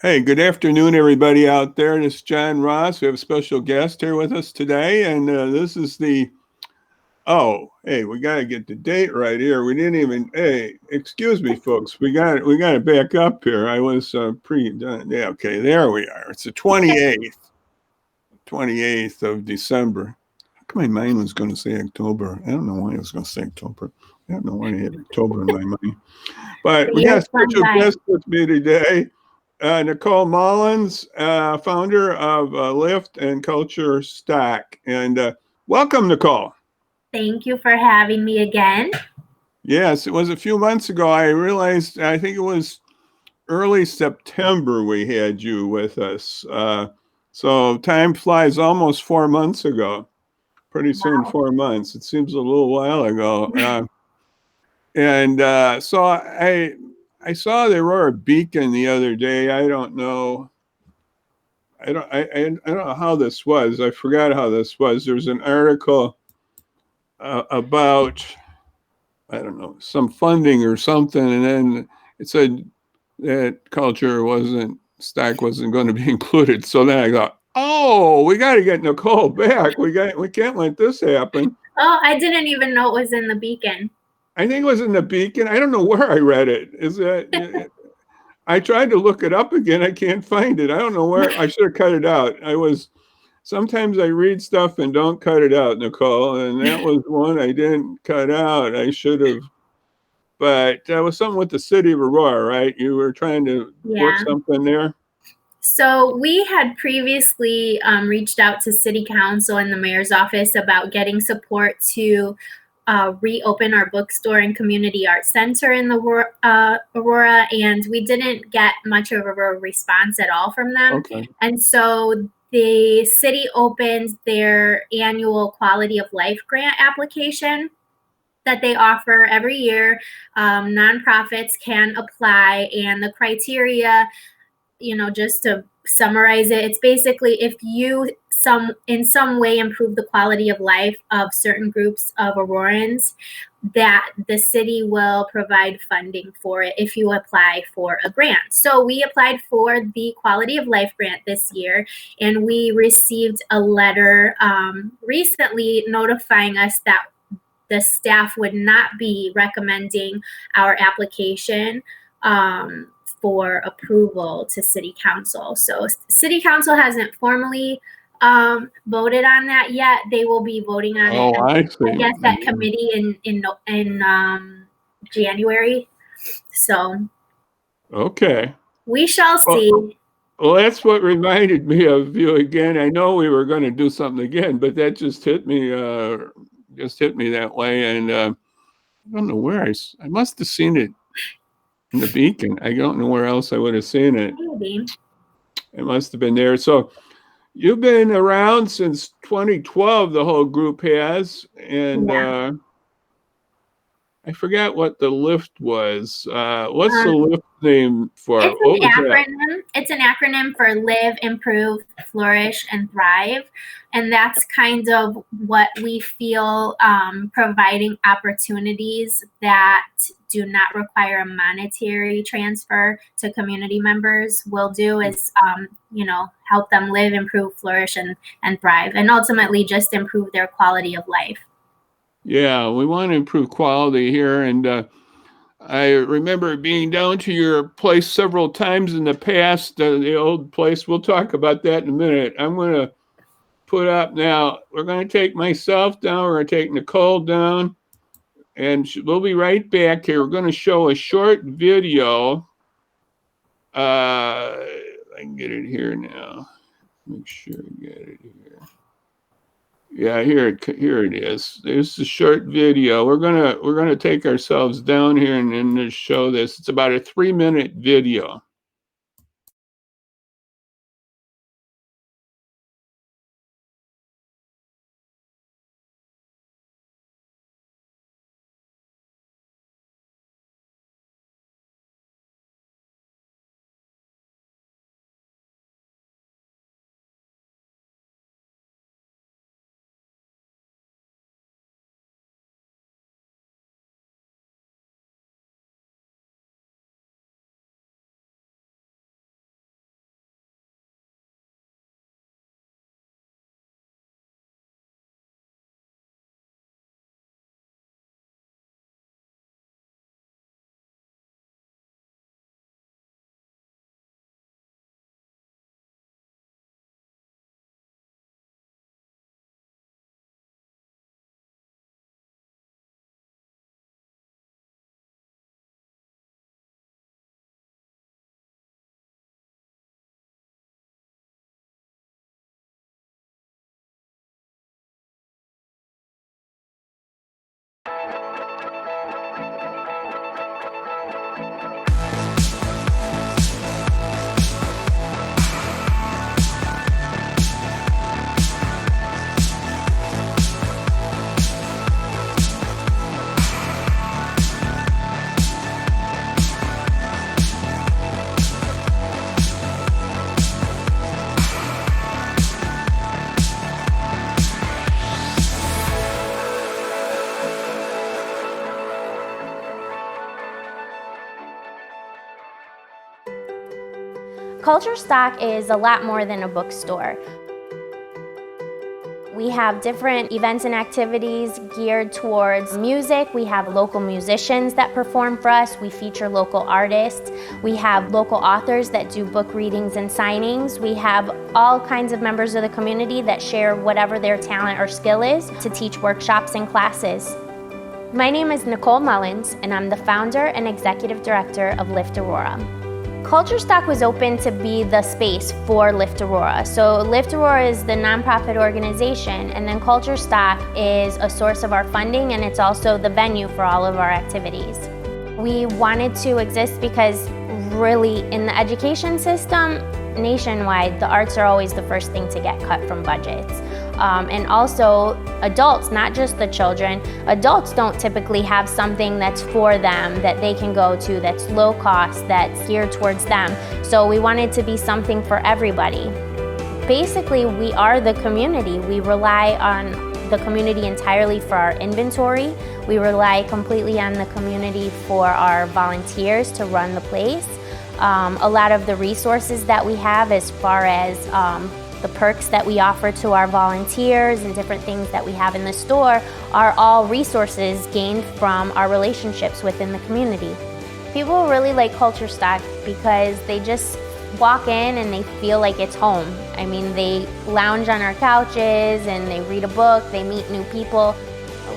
Hey, good afternoon, everybody out there. This is John Ross. We have a special guest here with us today, and this is hey, we got to get the date right here. We didn't even. Hey, excuse me, folks. We got to back up here. I was pre-done. Yeah, okay, there we are. It's the 28th of December. How come my mind was going to say October? I don't know why I was going to say October. I don't know why I had October in my mind. But The we got a year's gone special by. guest with me today. Nicole Mullins, founder of L.I.F.T and Culture Stack. And welcome, Nicole. Thank you for having me again. Yes, it was a few months ago. I realized, I think it was early September we had you with us. So time flies, almost 4 months ago. Pretty soon, Wow. 4 months. It seems a little while ago. And so I saw the Aurora Beacon the other day. I don't know. I don't know how this was. I forgot how this was. There was an article about, I don't know, some funding or something, and then it said that Stack wasn't going to be included. So then I thought, oh, we got to get Nicole back. We can't let this happen. Oh, I didn't even know it was in the Beacon. I think it was in the Beacon. I don't know where I read it. I tried to look it up again. I can't find it. I don't know where. I should have cut it out. Sometimes I read stuff and don't cut it out, Nicole, and that was one I didn't cut out. I should have, but that was something with the city of Aurora, right? You were trying to work Yeah. something there. So we had previously reached out to City Council and the Mayor's office about getting support to reopen our bookstore and community arts center in the Aurora, and we didn't get much of a response at all from them. Okay. And so the city opened their annual quality of life grant application that they offer every year. Nonprofits can apply, and the criteria, just to summarize it, it's basically if you in some way improve the quality of life of certain groups of Aurorans, that the city will provide funding for it if you apply for a grant. So we applied for the quality of life grant this year, and we received a letter recently notifying us that the staff would not be recommending our application for approval to City Council. So City Council hasn't formally voted on that yet. They will be voting on it, I see. I guess, at committee in January. So Okay. we shall see. Well, that's what reminded me of you again. I know we were going to do something again, but that just hit me that way. And I don't know where I must have seen it in the Beacon. I don't know where else I would have seen it. Maybe. It must have been there. So you've been around since 2012, the whole group has. And Yeah. I forgot what the L.I.F.T was. What's the L.I.F.T name for? It's What was an that? acronym. It's an acronym for Live, Improve, Flourish, and Thrive. And that's kind of what we feel providing opportunities that do not require a monetary transfer to community members will do is, help them live, improve, flourish, and thrive, and ultimately just improve their quality of life. Yeah, we want to improve quality here. And I remember being down to your place several times in the past, the old place. We'll talk about that in a minute. I'm going to put up now. We're going to take myself down. We're going to take Nicole down. And we'll be right back here. We're going to show a short video. I can get it here now. Make sure I get it here. Yeah, here it is. There's a short video. We're gonna take ourselves down here and show this. It's about a 3-minute video. Culture Stock is a lot more than a bookstore. We have different events and activities geared towards music. We have local musicians that perform for us. We feature local artists. We have local authors that do book readings and signings. We have all kinds of members of the community that share whatever their talent or skill is to teach workshops and classes. My name is Nicole Mullins, and I'm the founder and executive director of L.I.F.T Aurora. Culture Stock was open to be the space for L.I.F.T Aurora. So L.I.F.T Aurora is the nonprofit organization, and then Culture Stock is a source of our funding, and it's also the venue for all of our activities. We wanted to exist because really in the education system, nationwide, the arts are always the first thing to get cut from budgets. And also adults, not just the children, adults don't typically have something that's for them that they can go to, that's low cost, that's geared towards them. So we wanted to be something for everybody. Basically, we are the community. We rely on the community entirely for our inventory. We rely completely on the community for our volunteers to run the place. A lot of the resources that we have as far as the perks that we offer to our volunteers and different things that we have in the store are all resources gained from our relationships within the community. People really like Culture Stock because they just walk in and they feel like it's home. I mean, they lounge on our couches and they read a book, they meet new people.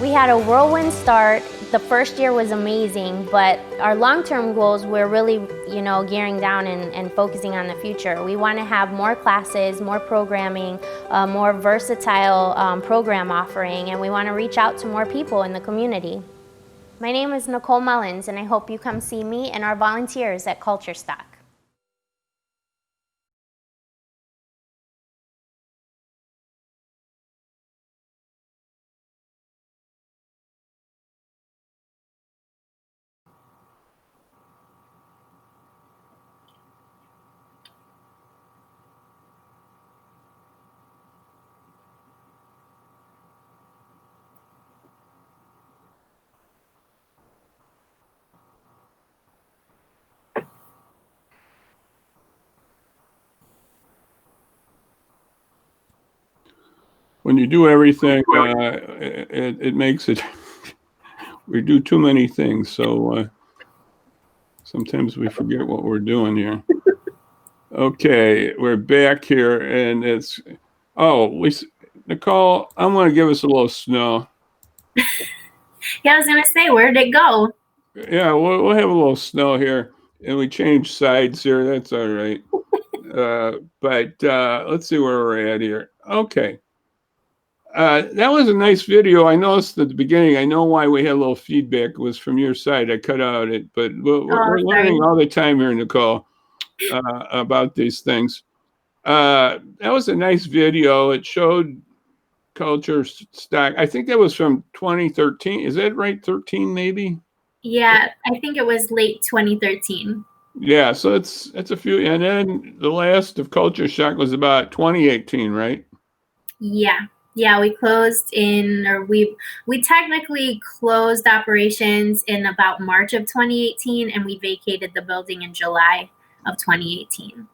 We had a whirlwind start. The first year was amazing, but our long-term goals, we're really, gearing down and focusing on the future. We want to have more classes, more programming, more versatile program offering, and we want to reach out to more people in the community. My name is Nicole Mullins, and I hope you come see me and our volunteers at Culture Stock. When you do everything, it makes it, we do too many things. So sometimes we forget what we're doing here. Okay, we're back here and Nicole, I'm going to give us a little snow. Yeah, I was going to say, where did it go? Yeah, we'll have a little snow here, and we changed sides here. That's all right. But let's see where we're at here. Okay. That was a nice video. I noticed at the beginning, I know why we had a little feedback. It was from your side. I cut out it, but we're learning all the time here, Nicole, about these things. That was a nice video. It showed Culture Stock. I think that was from 2013. Is that right? 13 maybe? Yeah, I think it was late 2013. Yeah, so it's a few, and then the last of Culture Shock was about 2018, right? Yeah, we closed we technically closed operations in about March of 2018, and we vacated the building in July of 2018.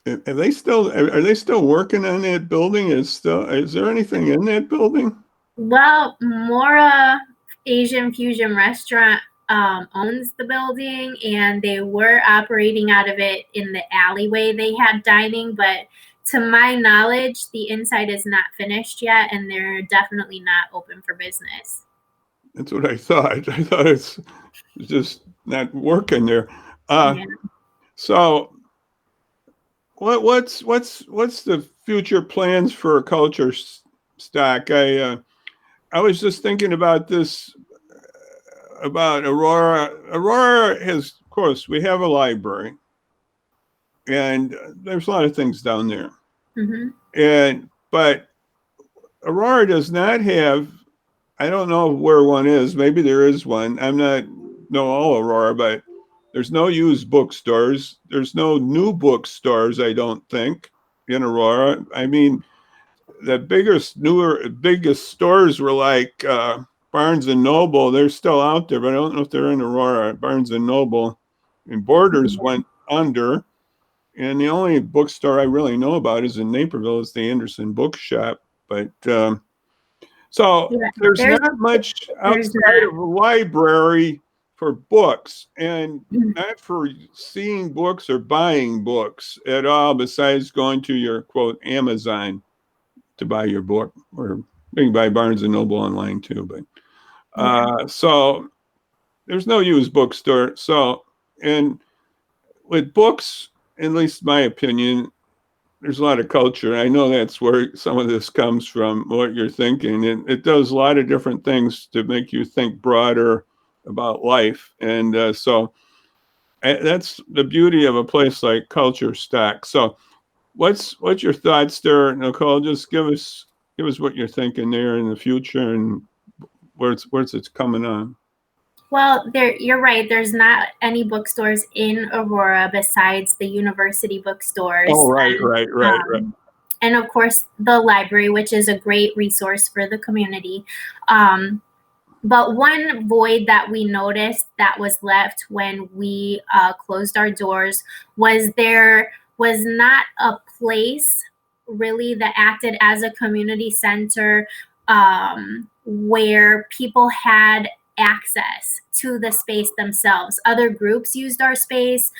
Are they still working on that building? Is there anything in that building? Well, Mora Asian Fusion Restaurant owns the building, and they were operating out of it in the alleyway. They had dining, but to my knowledge, the inside is not finished yet, and they're definitely not open for business. That's what I thought. I thought it's just not working there. Yeah. So what's the future plans for Culture Stock? I was just thinking about this about Aurora. Aurora has, of course, we have a library, and there's a lot of things down there. Mm-hmm. But Aurora does not have. I don't know where one is. Maybe there is one. I'm not know all Aurora, but there's no used bookstores. There's no new bookstores. I don't think in Aurora. I mean, the biggest stores were like Barnes and Noble. They're still out there, but I don't know if they're in Aurora. Barnes and Noble and Borders under. And the only bookstore I really know about is in Naperville, is the Anderson Bookshop. But so Yeah, there's not much there's outside of a library for books, and not for seeing books or buying books at all, besides going to your quote Amazon to buy your book, or you can buy Barnes and Noble online too. But so there's no used bookstore. So, and with books, at least my opinion, there's a lot of culture. I know that's where some of this comes from, what you're thinking. And it does a lot of different things to make you think broader about life. And so that's the beauty of a place like Culture Stack. So what's your thoughts there, Nicole? Just give us what you're thinking there in the future and where's it's coming on. Well, you're right. There's not any bookstores in Aurora besides the university bookstores. Oh, right. And of course, the library, which is a great resource for the community. But one void that we noticed that was left when we closed our doors was there was not a place really that acted as a community center where people had access to the space themselves. Other groups used our space.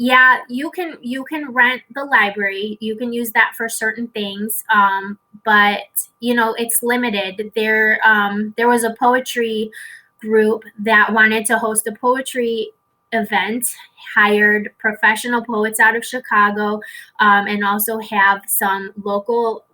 Yeah, you can rent the library. You can use that for certain things, but it's limited. There was a poetry group that wanted to host a poetry event, hired professional poets out of Chicago, and also have some local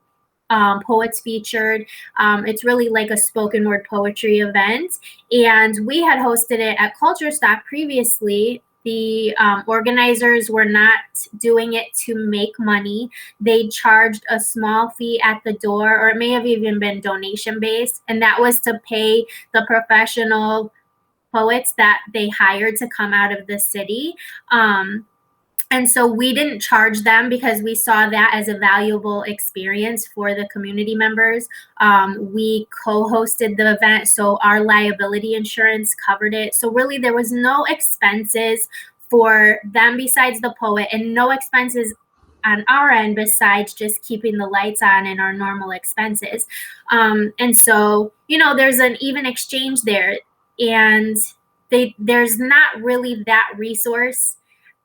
poets featured. It's really like a spoken word poetry event, and we had hosted it at Culture Stock previously. The organizers were not doing it to make money. They charged a small fee at the door, or it may have even been donation based, and that was to pay the professional poets that they hired to come out of the city. And so we didn't charge them because we saw that as a valuable experience for the community members. We co-hosted the event, so our liability insurance covered it. So really there was no expenses for them besides the poet, and no expenses on our end besides just keeping the lights on and our normal expenses. And so, there's an even exchange there. And there's not really that resource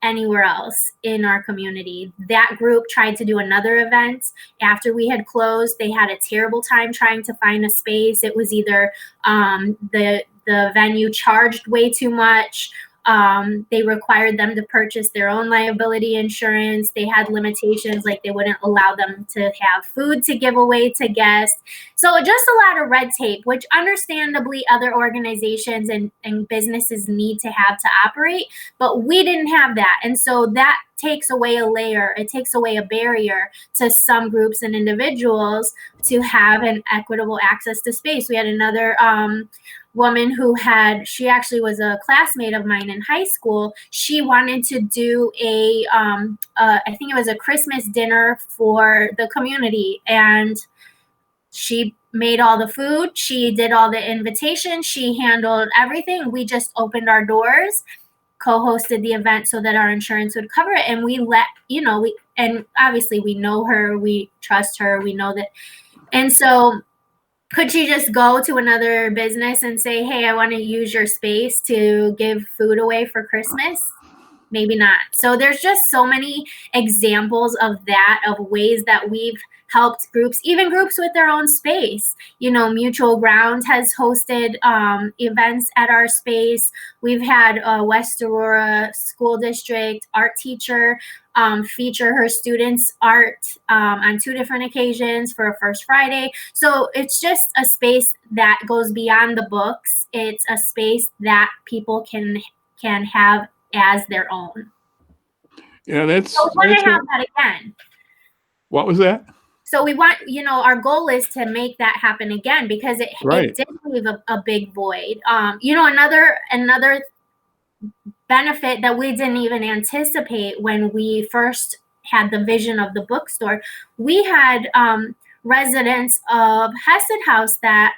anywhere else in our community. That group tried to do another event after we had closed. They had a terrible time trying to find a space. It was either the venue charged way too much. They required them to purchase their own liability insurance. They had limitations, like they wouldn't allow them to have food to give away to guests. So just a lot of red tape, which understandably other organizations and businesses need to have to operate, but we didn't have that. And so that takes away a layer, it takes away a barrier to some groups and individuals to have an equitable access to space. We had another woman she actually was a classmate of mine in high school. She wanted to do I think it was a Christmas dinner for the community, and she made all the food, she did all the invitations, she handled everything. We just opened our doors, co-hosted the event so that our insurance would cover it, and and obviously we know her, we trust her, we know that. And so could she just go to another business and say, hey, I want to use your space to give food away for Christmas? Maybe not. So there's just so many examples of that, of ways that we've helped groups, even groups with their own space. Mutual Ground has hosted events at our space. We've had West Aurora School District art teacher feature her students' art on 2 different occasions for a First Friday. So it's just a space that goes beyond the books. It's a space that people can have as their own. Yeah, that's. So we want to have that again. What was that? So we want, our goal is to make that happen again, because it did leave a big void. Another benefit that we didn't even anticipate when we first had the vision of the bookstore, we had residents of Hesed House that,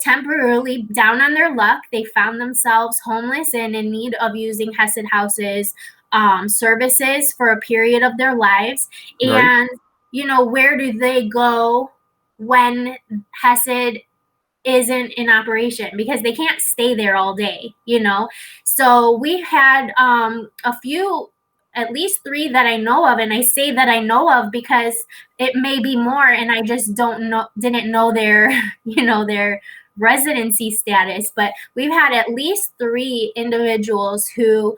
temporarily down on their luck, they found themselves homeless and in need of using Hesed House's services for a period of their lives. Right. And, where do they go when Hesed isn't in operation? Because they can't stay there all day. So we had a few, at least 3 that I know of, and I say that I know of because it may be more, and I just didn't know their their residency status. But we've had at least 3 individuals who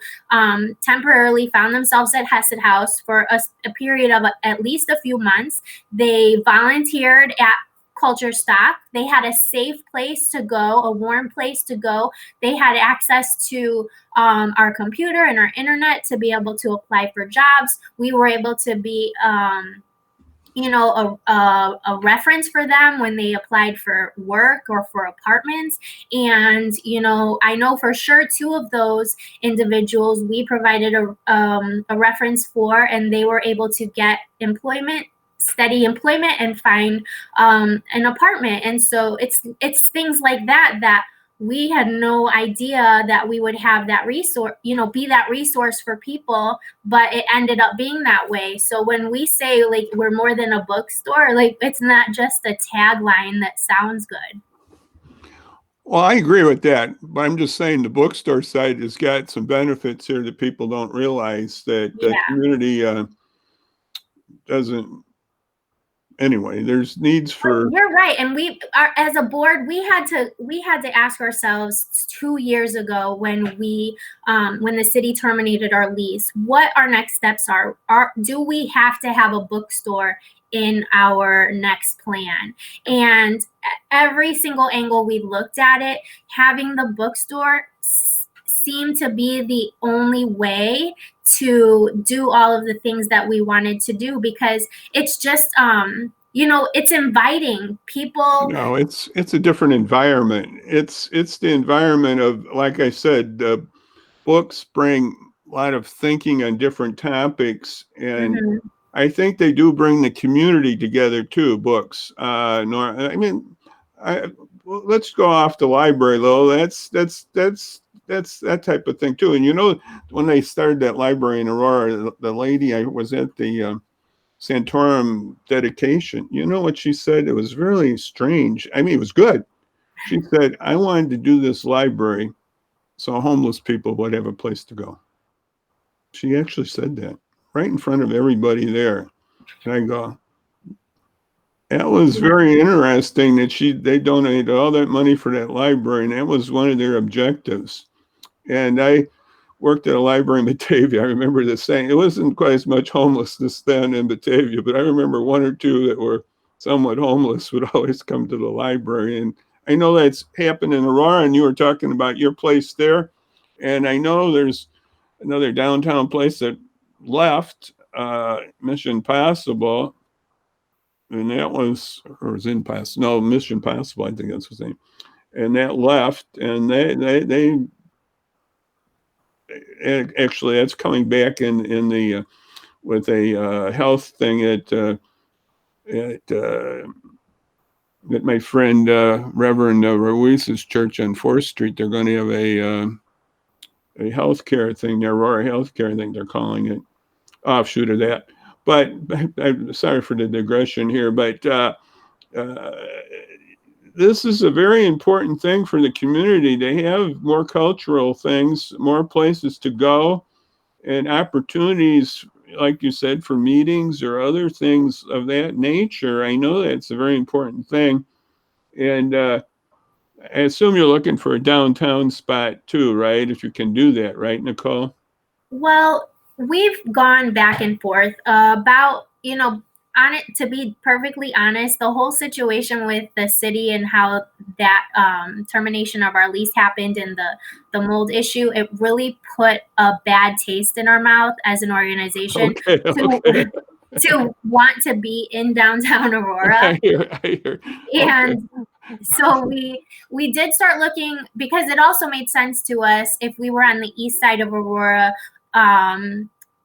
temporarily found themselves at Hesed House for a period of at least a few months. They volunteered at Culture Stock. They had a safe place to go, a warm place to go. They had access to our computer and our internet to be able to apply for jobs. We were able to be a reference for them when they applied for work or for apartments. And I know for sure 2 of those individuals we provided a reference for, and they were able to get steady employment and find an apartment. And so it's things like that we had no idea that we would have that resource, be that resource for people, but it ended up being that way. So when we say like we're more than a bookstore, like it's not just a tagline that sounds good. Well, I agree with that, but I'm just saying the bookstore side has got some benefits here that people don't realize, that the community doesn't. Anyway, there's needs for. You're right, and we are, as a board, we had to ask ourselves 2 years ago when the city terminated our lease, what our next steps are. Do we have to have a bookstore in our next plan? And every single angle we looked at it, having the bookstore seemed to be the only way to do all of the things that we wanted to do, because it's just it's inviting people. No, it's a different environment. It's the environment of, like I said, books bring a lot of thinking on different topics, and I think they do bring the community together too. Books, let's go off the library, though. That's that type of thing too. And when they started that library in Aurora, the lady, I was at the Santorum dedication. You know what she said? It was really strange. I mean, it was good. She said, I wanted to do this library so homeless people would have a place to go. She actually said that right in front of everybody there. And I go, that was very interesting that they donated all that money for that library, and that was one of their objectives. And I worked at a library in Batavia. I remember this saying, it wasn't quite as much homelessness then in Batavia, but I remember 1 or 2 that were somewhat homeless would always come to the library. And I know that's happened in Aurora, and you were talking about your place there. And I know there's another downtown place that left, Mission Possible. And that was, or was Impossible? No, Mission Possible, I think that's his name. And that left, and they actually, that's coming back in the with a health thing at my friend Reverend Ruiz's church on 4th Street. They're going to have a healthcare thing, the Aurora Healthcare, I think they're calling it, offshoot of that. But I'm sorry for the digression here, but this is a very important thing for the community. They have more cultural things, more places to go, and opportunities, like you said, for meetings or other things of that nature. I know that's a very important thing. And I assume you're looking for a downtown spot too, right? If you can do that, right, Nicole? Well, we've gone back and forth about, on it, to be perfectly honest, the whole situation with the city and how that termination of our lease happened, and the mold issue, it really put a bad taste in our mouth as an organization to want to be in downtown Aurora. I hear. And so we did start looking, because it also made sense to us if we were on the east side of Aurora,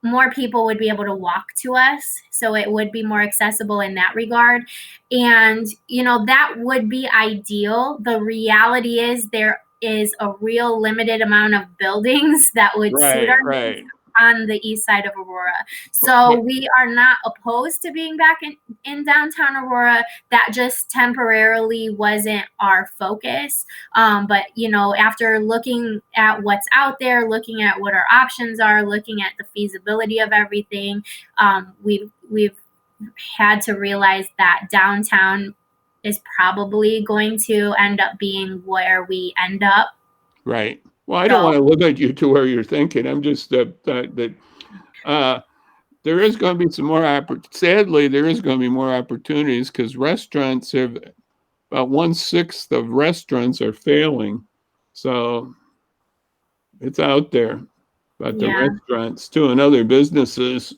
more people would be able to walk to us, so it would be more accessible in that regard. And that would be ideal. The reality is there is a real limited amount of buildings that would suit our needs on the east side of Aurora. So we are not opposed to being back in downtown Aurora. That just temporarily wasn't our focus. But after looking at what's out there, looking at what our options are, looking at the feasibility of everything, we've had to realize that downtown is probably going to end up being where we end up. Right. Well, I don't want to limit you to where you're thinking. I'm just that there is going to be some more sadly, there is going to be more opportunities because restaurants have about 1/6 of restaurants are failing. So it's out there about the restaurants too, and other businesses.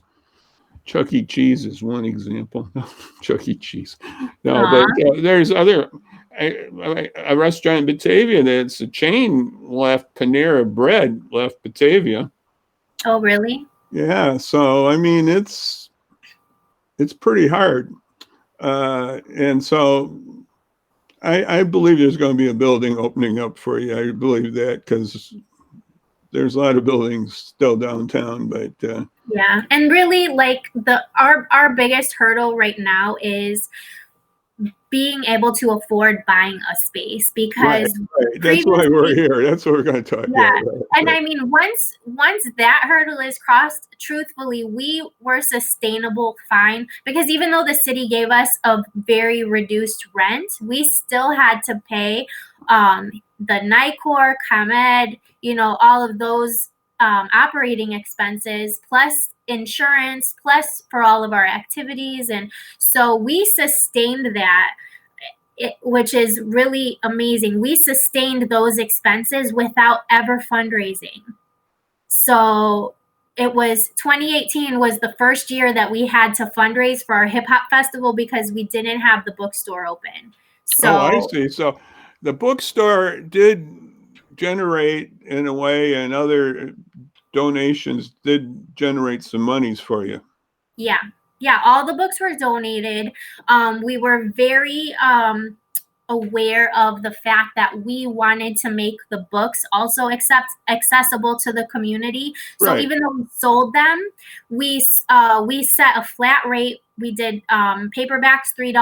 Chuck E. Cheese is one example. Chuck E. Cheese. No, but there's other. A restaurant in Batavia that's a chain left, Panera Bread left Batavia. Oh, really? Yeah. So, I mean, it's pretty hard. And so I believe there's going to be a building opening up for you. I believe that because there's a lot of buildings still downtown, but yeah. And really, like our biggest hurdle right now is being able to afford buying a space, because that's why we're here. That's what we're going to talk about. Yeah. And I mean, once that hurdle is crossed, truthfully, we were sustainable fine, because even though the city gave us a very reduced rent, we still had to pay the NICOR, ComEd, all of those operating expenses, plus insurance, plus for all of our activities. And so we sustained that. Which is really amazing. We sustained those expenses without ever fundraising. So it was 2018 was the first year that we had to fundraise for our hip hop festival because we didn't have the bookstore open. So I see. So the bookstore did generate in a way, and other donations did generate some monies for you. Yeah, all the books were donated. We were very aware of the fact that we wanted to make the books also accessible to the community. So even though we sold them, we set a flat rate. We did paperbacks $3,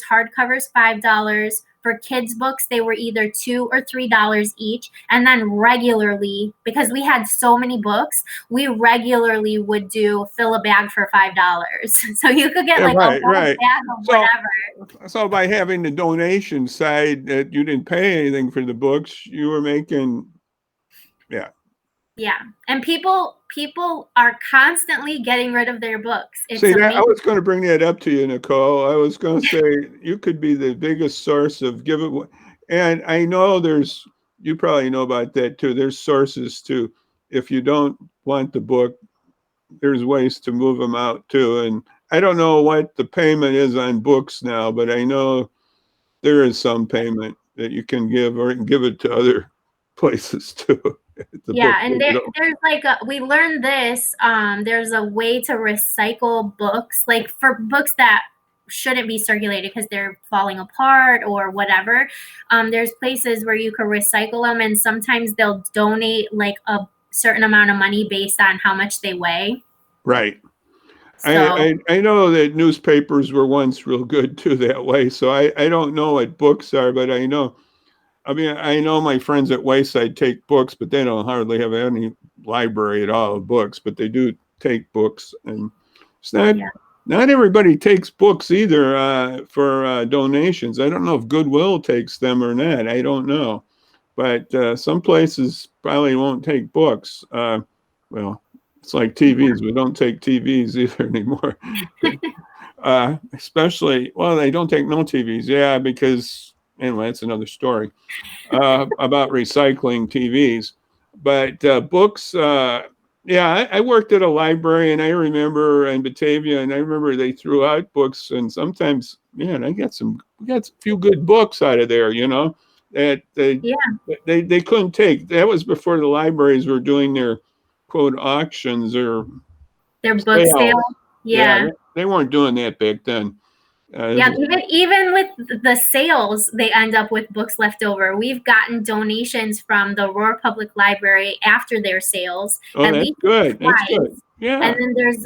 hardcovers $5. For kids' books, they were either $2 or $3 each. And then regularly, because we had so many books, we regularly would fill a bag for $5. So you could get a whole bag of whatever. So by having the donation side that you didn't pay anything for the books, you were making, Yeah. And people are constantly getting rid of their books. See, I was going to bring that up to you, Nicole. I was going to say you could be the biggest source of giveaway. And I know you probably know about that too. There's sources too. If you don't want the book, there's ways to move them out too. And I don't know what the payment is on books now, but I know there is some payment that you can give, or you can give it to other places too. And there's like we learned this. There's a way to recycle books, like for books that shouldn't be circulated because they're falling apart or whatever. There's places where you can recycle them, and sometimes they'll donate like a certain amount of money based on how much they weigh. Right. So, I know that newspapers were once real good too that way. So I don't know what books are, but I know my friends at Wayside take books, but they don't hardly have any library at all of books, but they do take books. And it's not everybody takes books either for donations. I don't know if Goodwill takes them or not. I don't know. But some places probably won't take books. Well, it's like TVs. We don't take TVs either anymore. Especially, they don't take no TVs. Yeah, because, anyway, that's another story about recycling TVs. But books, I worked at a library, and I remember in Batavia, and I remember they threw out books, and sometimes, we got a few good books out of there, that they couldn't take. That was before the libraries were doing their quote auctions or their book sale. Yeah. They weren't doing that back then. Yeah, even with the sales, they end up with books left over. We've gotten donations from the Aurora Public Library after their sales. Oh, that's good. That's good. Yeah. And then there's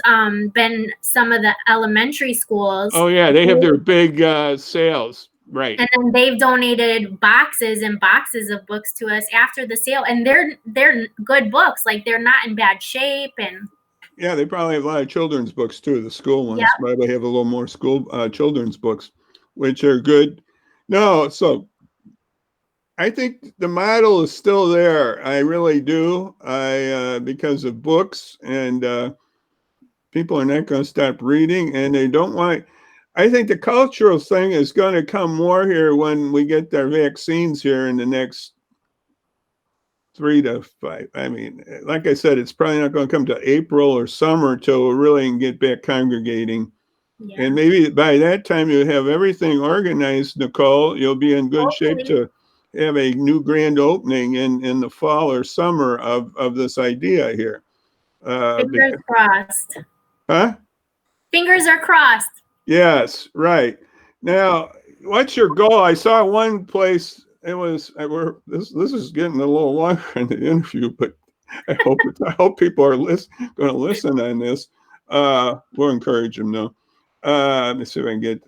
been some of the elementary schools. Oh, yeah, they have their big sales. Right. And then they've donated boxes and boxes of books to us after the sale. And they're good books. Like, they're not in bad shape. And yeah, they probably have a lot of children's books too. The school ones probably have a little more school children's books, which are good. No, so I think the model is still there. I really do. Because of books, and people are not going to stop reading, and they don't want. I think the cultural thing is going to come more here when we get their vaccines here in the next 3 to 5. I mean, like I said, it's probably not going to come to April or summer till we really can get back congregating. Yeah. And maybe by that time you have everything organized, Nicole. You'll be in good shape to have a new grand opening in the fall or summer of this idea here. Fingers crossed. Huh? Fingers are crossed. Yes, right. Now, what's your goal? I saw one place. It was this is getting a little longer in the interview, but I hope people are going to listen on this. We'll encourage them though. Let me see if I can get.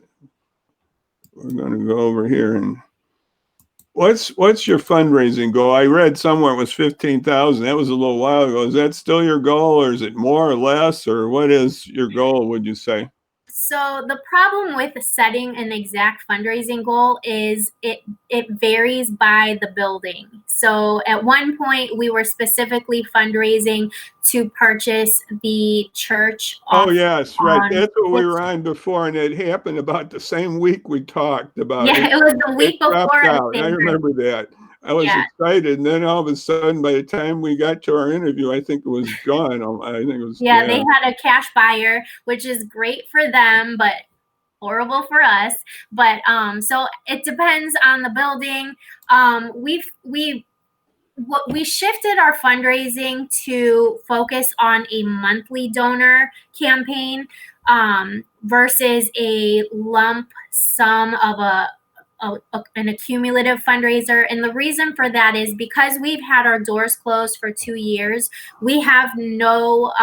We're going to go over here and what's your fundraising goal? I read somewhere it was 15,000. That was a little while ago. Is that still your goal, or is it more or less, or what is your goal? Would you say? So the problem with setting an exact fundraising goal is it varies by the building. So at one point we were specifically fundraising to purchase the church. Oh yes, right. That's what we were on before, and it happened about the same week we talked about. Yeah, it was the week before. I remember that. I was excited, and then all of a sudden, by the time we got to our interview, I think it was gone. I think it was. Yeah, they had a cash buyer, which is great for them, but horrible for us. But so it depends on the building. We shifted our fundraising to focus on a monthly donor campaign versus a lump sum of an accumulative fundraiser. And the reason for that is because we've had our doors closed for 2 years, we have no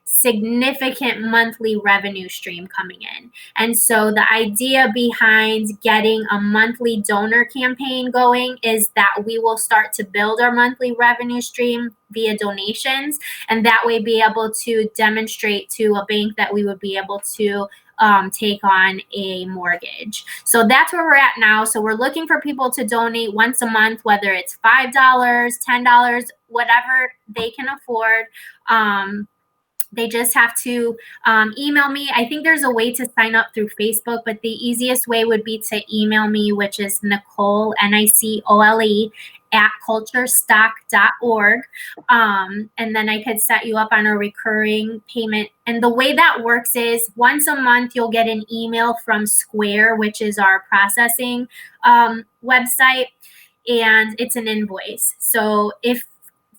significant monthly revenue stream coming in. And so the idea behind getting a monthly donor campaign going is that we will start to build our monthly revenue stream via donations, and that way be able to demonstrate to a bank that we would be able to take on a mortgage. So that's where we're at now. So we're looking for people to donate once a month, whether it's $5, $10, whatever they can afford. They just have to email me. I think there's a way to sign up through Facebook, but the easiest way would be to email me, which is Nicole, Nicole, @culturestock.org. And then I could set you up on a recurring payment. And the way that works is once a month, you'll get an email from Square, which is our processing website, and it's an invoice. So if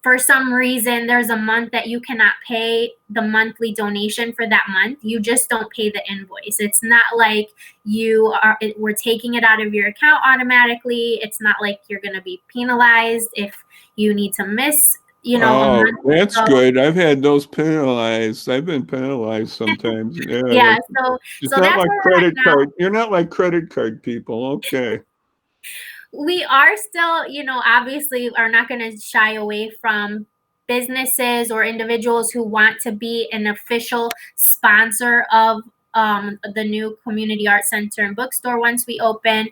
for some reason there's a month that you cannot pay the monthly donation for that month, you just don't pay the invoice. It's not like we're taking it out of your account automatically. It's not like you're going to be penalized if you need to miss, a month. That's good. I've had those penalized. I've been penalized sometimes. Yeah. So not that's like credit card. You're not like credit card people. Okay. We are still, obviously are not going to shy away from businesses or individuals who want to be an official sponsor of the new Community Art Center and Bookstore once we open.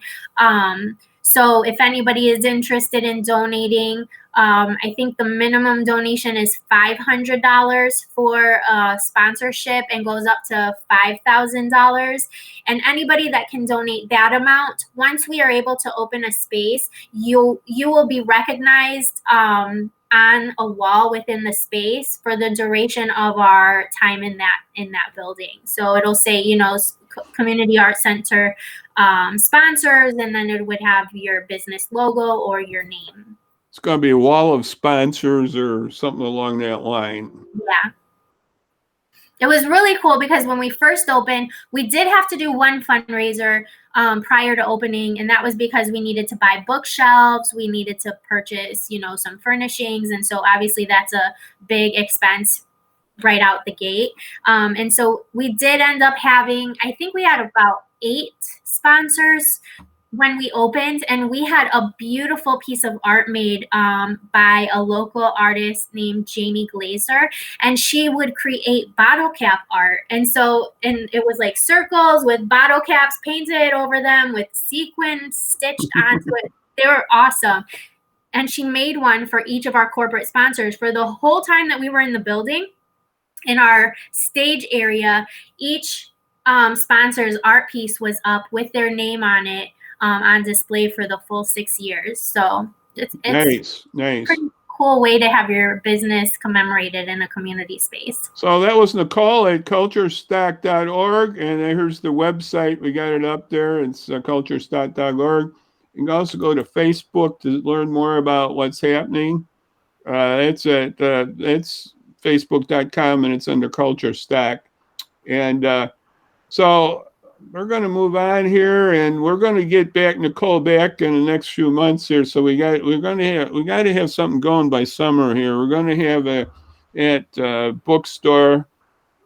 So if anybody is interested in donating, I think the minimum donation is $500 for sponsorship and goes up to $5,000. And anybody that can donate that amount, once we are able to open a space, you will be recognized on a wall within the space for the duration of our time in that building. So it'll say, Community Art Center sponsors, and then it would have your business logo or your name. It's going to be a wall of sponsors or something along that line. Yeah. it was really cool because when we first opened, we did have to do one fundraiser prior to opening, and that was because we needed to buy bookshelves, we needed to purchase, some furnishings, and so obviously that's a big expense right out the gate. And so we did end up having, I think we had about 8 sponsors when we opened, and we had a beautiful piece of art made by a local artist named Jamie Glazer, and she would create bottle cap art. And it was like circles with bottle caps painted over them with sequins stitched onto it. They were awesome. And she made one for each of our corporate sponsors for the whole time that we were in the building. In our stage area, each sponsor's art piece was up with their name on it, on display for the full 6 years. So it's Nice. a pretty cool way to have your business commemorated in a community space. So that was Nicole at culturestock.org, and here's the website. We got it up there. It's culturestock.org. You can also go to Facebook to learn more about what's happening. It's facebook.com, and it's under Culture Stack. And so we're going to move on here, and we're going to get Nicole back in the next few months here. So we got to have something going by summer here. We're going to have at bookstore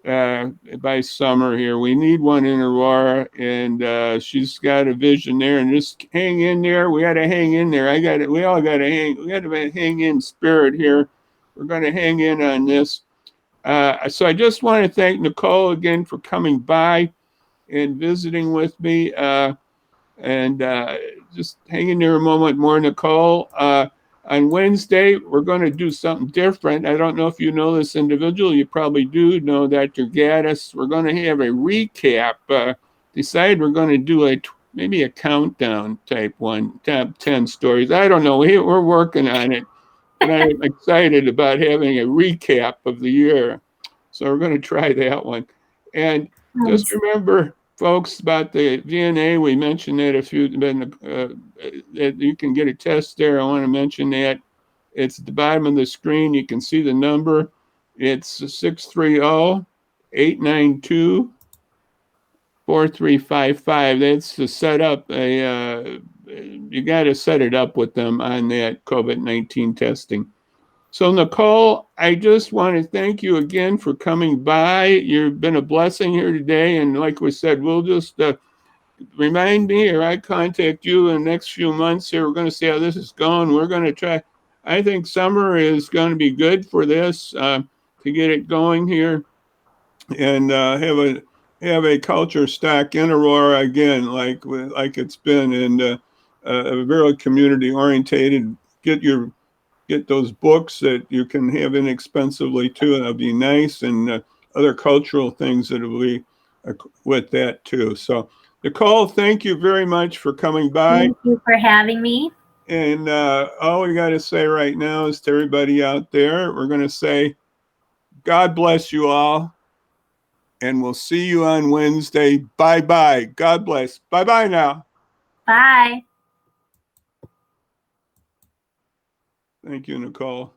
by summer here. We need one in Aurora, and she's got a vision there. And just hang in there. We got to hang in there. We all got to hang. We got to hang in spirit here. We're going to hang in on this. So I just want to thank Nicole again for coming by and visiting with me, and just hang in there a moment more, Nicole. On Wednesday, we're going to do something different. I don't know if you know this individual. You probably do know Dr. Gaddis. We're going to have a recap. Decide we're going to do maybe a countdown type one, top 10 stories. I don't know. We're working on it, but I'm excited about having a recap of the year. So we're going to try that one. And just remember, folks, about the VNA. We mentioned that that you can get a test there. I want to mention that. It's at the bottom of the screen. You can see the number. It's 630-892-4355. That's to set up you got to set it up with them on that COVID-19 testing. So, Nicole, I just want to thank you again for coming by. You've been a blessing here today. And like we said, we'll just remind me, or I contact you in the next few months here. We're going to see how this is going. We're going to try. I think summer is going to be good for this to get it going here, and have a culture stack in Aurora again, like it's been, and a very community orientated. Get those books that you can have inexpensively too. That'll be nice, and other cultural things that will be with that too. So, Nicole, thank you very much for coming by. Thank you for having me. And all we got to say right now is to everybody out there, we're going to say, God bless you all. And we'll see you on Wednesday. Bye-bye. God bless. Bye-bye now. Bye. Thank you, Nicole.